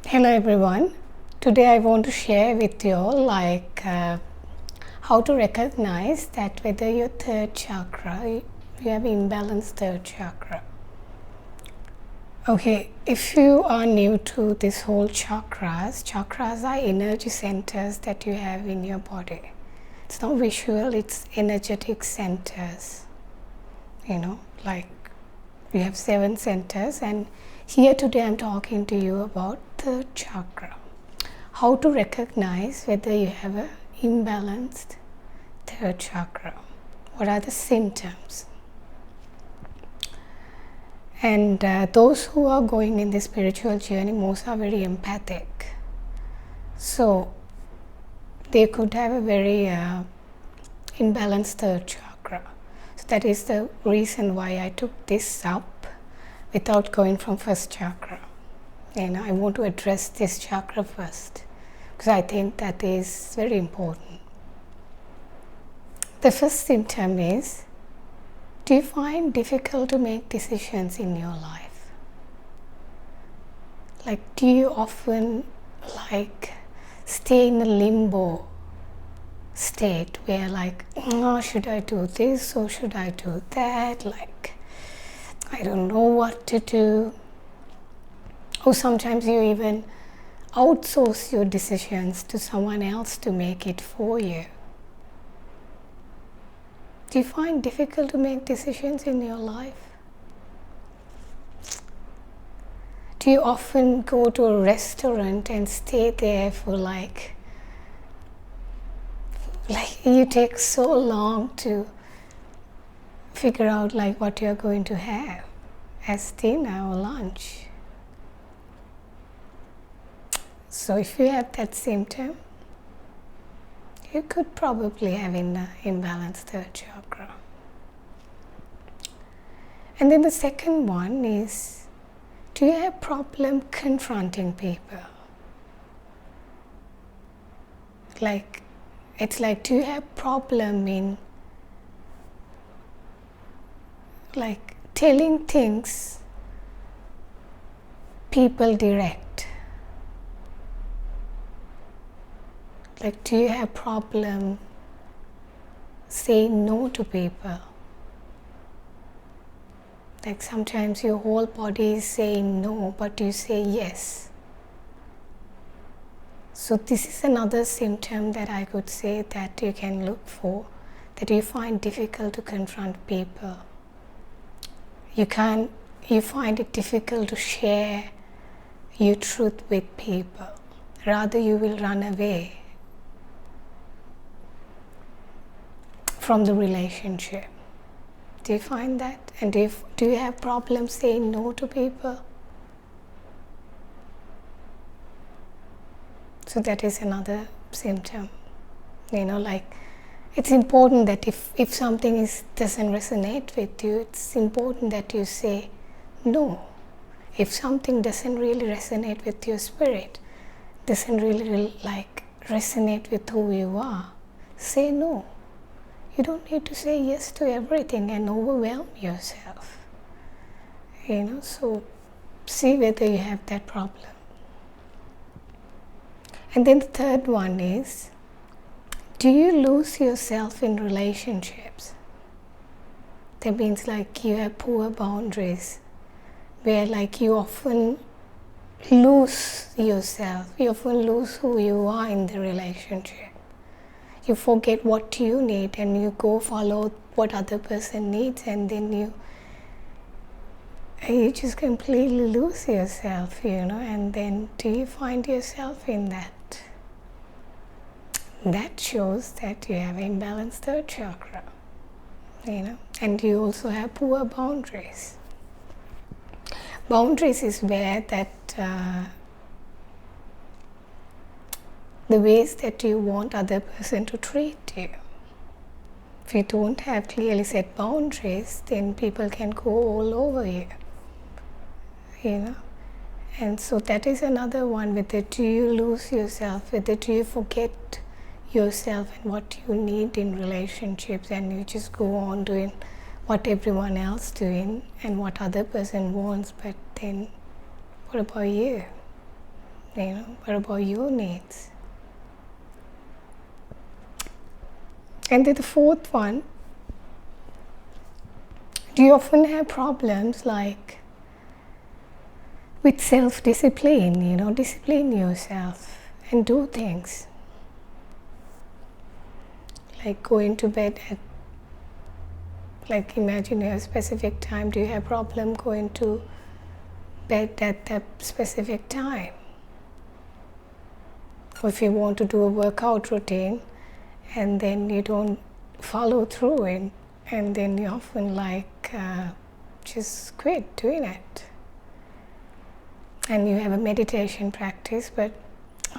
Hello everyone. Today I want to share with you all how to recognize that whether your third chakra, you have imbalanced third chakra. Okay, if you are new to this whole chakras are energy centers that you have in your body. It's not visual, it's energetic centers. Like we have 7 centers, and here today I'm talking to you about third chakra. How to recognize whether you have an imbalanced third chakra. What are the symptoms? And those who are going in the spiritual journey, most are very empathic. So they could have a very imbalanced third chakra. So that is the reason why I took this up without going from first chakra. I want to address this chakra first because I think that is very important. The first symptom is, do you find difficult to make decisions in your life? Do you often stay in a limbo state where oh, should I do this or should I do that? I don't know what to do. Or sometimes you even outsource your decisions to someone else to make it for you. Do you find difficult to make decisions in your life? Do you often go to a restaurant and stay there for you take so long to figure out what you're going to have as dinner or lunch? So if you have that symptom, you could probably have an imbalanced third chakra. And then the second one is, do you have problem confronting people? Do you have problem in telling things people direct? Do you have problem saying no to people? Sometimes your whole body is saying no, but you say yes. So this is another symptom that I could say that you can look for, that you find difficult to confront people. You find it difficult to share your truth with people. Rather, you will run away from the relationship. Do you find that? And do you have problems saying no to people? So that is another symptom. It's important that if something doesn't resonate with you, it's important that you say no. If something doesn't really resonate with your spirit, doesn't really resonate with who you are, say no. You don't need to say yes to everything and overwhelm yourself. So see whether you have that problem. And then the third one is, do you lose yourself in relationships? That means you have poor boundaries, where you often lose yourself, you often lose who you are in the relationship. You forget what you need and you go follow what other person needs, and then you just completely lose yourself, and then do you find yourself in that? That shows that you have imbalanced third chakra, and you also have poor boundaries. Boundaries is where the ways that you want other person to treat you. If you don't have clearly set boundaries, then people can go all over you. And so that is another one. Whether do you lose yourself, whether do you forget yourself and what you need in relationships, and you just go on doing what everyone else doing and what other person wants, but then what about you? what about your needs? And then the fourth one, do you often have problems like with self-discipline? Discipline yourself and do things. Like going to bed at, like imagine a specific time. Do you have problem going to bed at that specific time? Or if you want to do a workout routine and then you don't follow through it, and then you often just quit doing it. And you have a meditation practice, but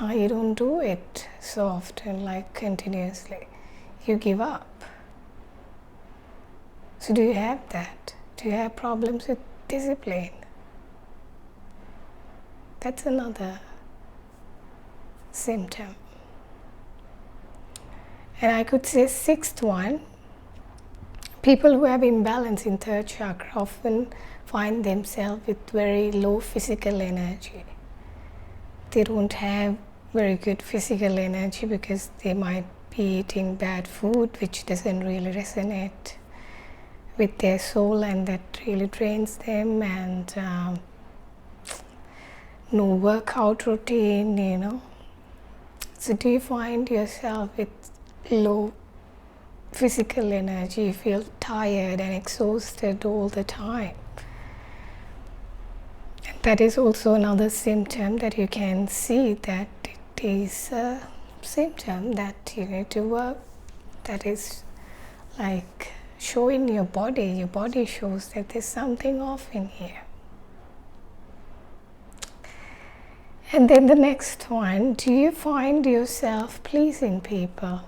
you don't do it so often, like continuously. You give up. So do you have that? Do you have problems with discipline? That's another symptom. And I could say sixth one, people who have imbalance in third chakra often find themselves with very low physical energy. They don't have very good physical energy because they might be eating bad food, which doesn't really resonate with their soul, and that really drains them, and no workout routine. So do you find yourself with low physical energy? You feel tired and exhausted all the time. And that is also another symptom that you can see that it is a symptom that you need to work. That is like showing your body shows that there's something off in here. And then the next one, do you find yourself pleasing people?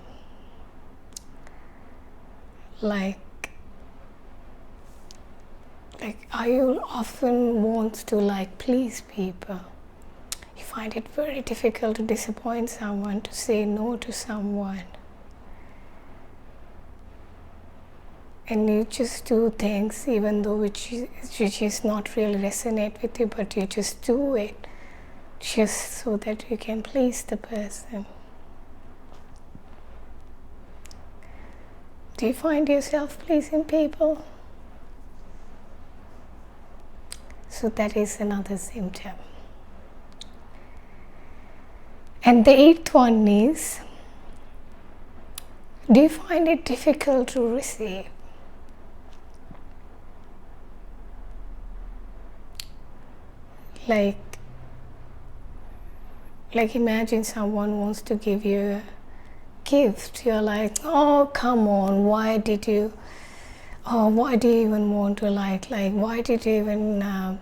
Like are you often want to please people? You find it very difficult to disappoint someone, to say no to someone. And you just do things even though which is not really resonate with you, but you just do it just so that you can please the person. Do you find yourself pleasing people? So that is another symptom. And the eighth one is, do you find it difficult to receive? Like imagine someone wants to give you a gift. You're like, oh, come on, why do you even want to why did you even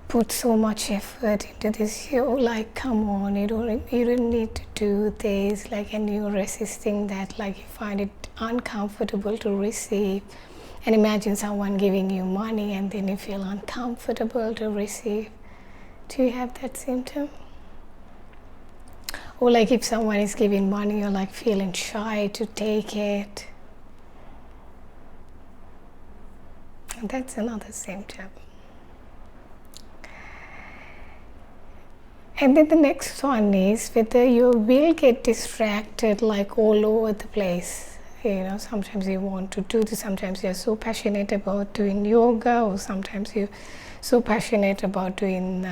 put so much effort into this? You're like, come on, you don't need to do this, and you're resisting that, you find it uncomfortable to receive. And imagine someone giving you money and then you feel uncomfortable to receive. Do you have that symptom? Or if someone is giving money, you're feeling shy to take it. And that's another symptom. And then the next one is whether you will get distracted all over the place. Sometimes you want to do this, sometimes you're so passionate about doing yoga, or sometimes you're so passionate about doing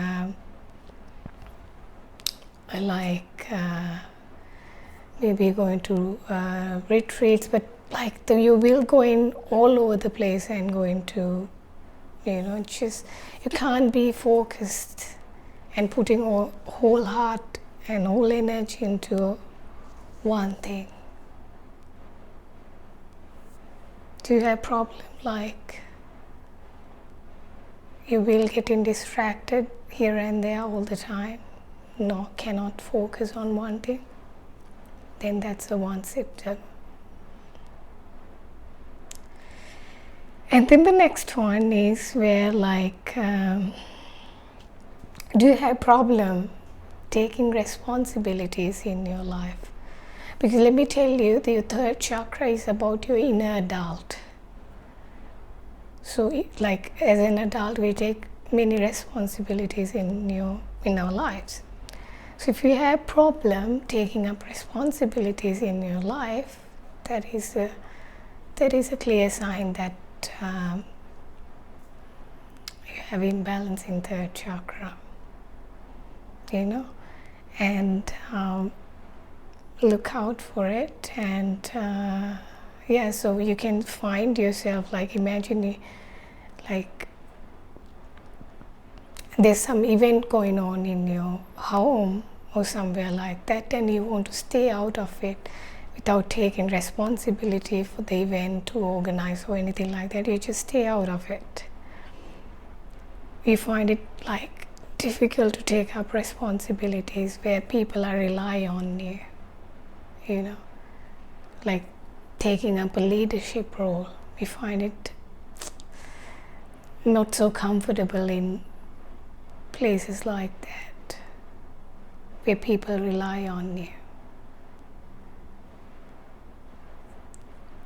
maybe going to retreats, but you will go in all over the place and going to, just you can't be focused and putting whole heart and whole energy into one thing. Do you have problem you will getting distracted here and there all the time? No, cannot focus on one thing? Then that's the one symptom. And then the next one is where do you have problem taking responsibilities in your life? Because let me tell you, the third chakra is about your inner adult. So as an adult, we take many responsibilities in our lives. So if you have problem taking up responsibilities in your life, that is a clear sign that you have imbalance in third chakra, and look out for it. And so you can find yourself, like, imagine like there's some event going on in your home or somewhere like that, and you want to stay out of it without taking responsibility for the event to organize or anything like that. You just stay out of it. You find it like difficult to take up responsibilities where people are relying on you, like taking up a leadership role. We find it not so comfortable in places like that, where people rely on you.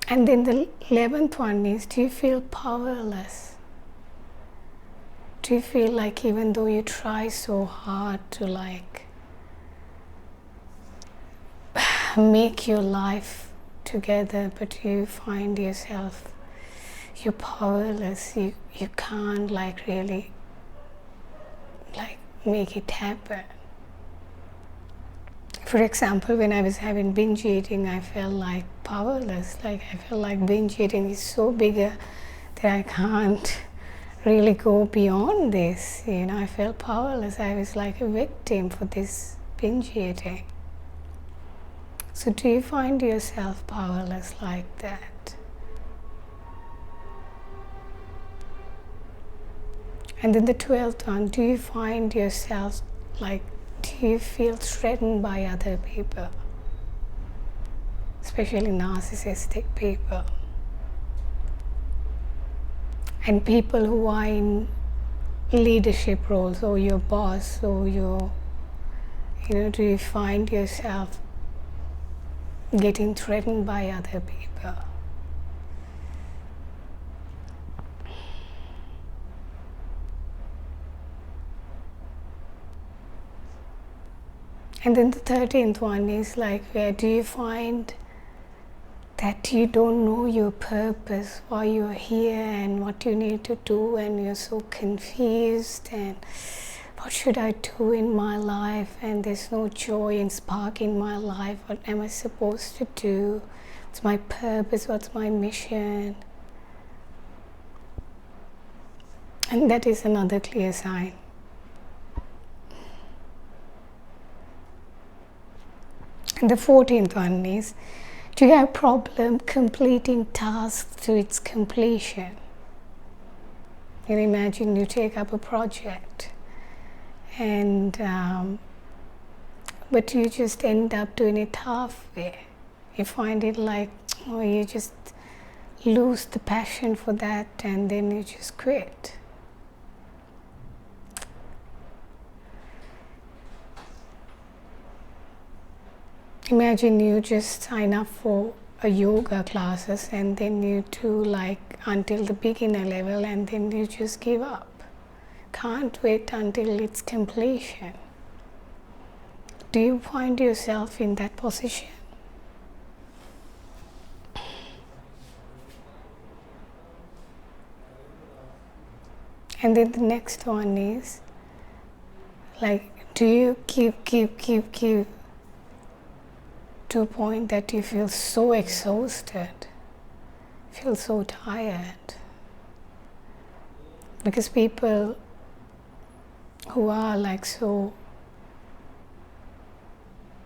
And then the 11th one is, do you feel powerless? Do you feel like even though you try so hard to like make your life together, but you find yourself, you're powerless, you can't like really like make it happen? For example, when I was having binge eating, I felt like powerless. Like I felt like binge eating is so bigger that I can't really go beyond this. I felt powerless. I was like a victim for this binge eating. So do you find yourself powerless like that? And then the 12th one, do you find yourself like, do you feel threatened by other people, especially narcissistic people, and people who are in leadership roles, or your boss, or do you find yourself getting threatened by other people? And then the 13th one is like, where do you find that you don't know your purpose, why you're here and what you need to do, and you're so confused, and what should I do in my life, and there's no joy and spark in my life. What am I supposed to do? What's my purpose? What's my mission? And that is another clear sign. And the 14th one is, do you have problem completing tasks to its completion? Imagine you take up a project, and but you just end up doing it halfway. You find it like, you just lose the passion for that, and then you just quit. Imagine you just sign up for a yoga classes, and then you do like until the beginner level, and then you just give up. Can't wait until its completion. Do you find yourself in that position? And then the next one is like, do you keep to a point that you feel so exhausted, feel so tired? Because people who are like so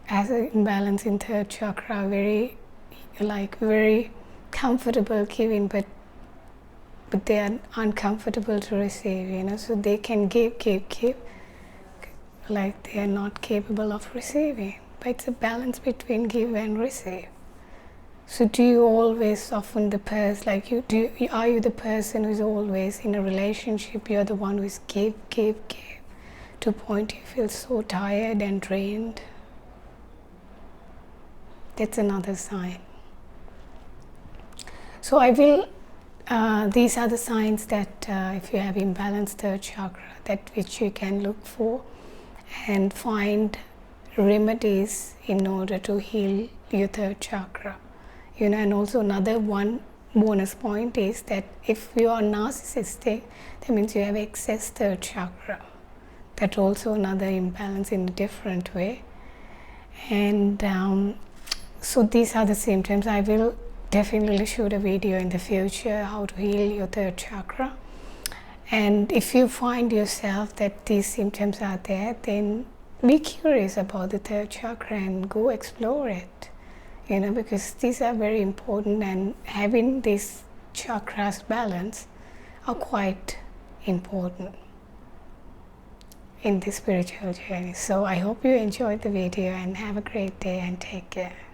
as an imbalance in third chakra are very comfortable giving, but they are uncomfortable to receive, so they can give, like they are not capable of receiving. But it's a balance between give and receive. So do you always soften the person, like are you the person who's always in a relationship, you're the one who's give, to a point you feel so tired and drained? That's another sign. So I will these are the signs that if you have imbalanced third chakra, that which you can look for and find remedies in order to heal your third chakra. And also another one bonus point is that if you are narcissistic, that means you have excess third chakra. That's also another imbalance in a different way. And so these are the symptoms. I will definitely shoot a video in the future how to heal your third chakra. And if you find yourself that these symptoms are there, then be curious about the third chakra and go explore it, because these are very important, and having these chakras balanced are quite important in the spiritual journey. So I hope you enjoyed the video and have a great day and take care.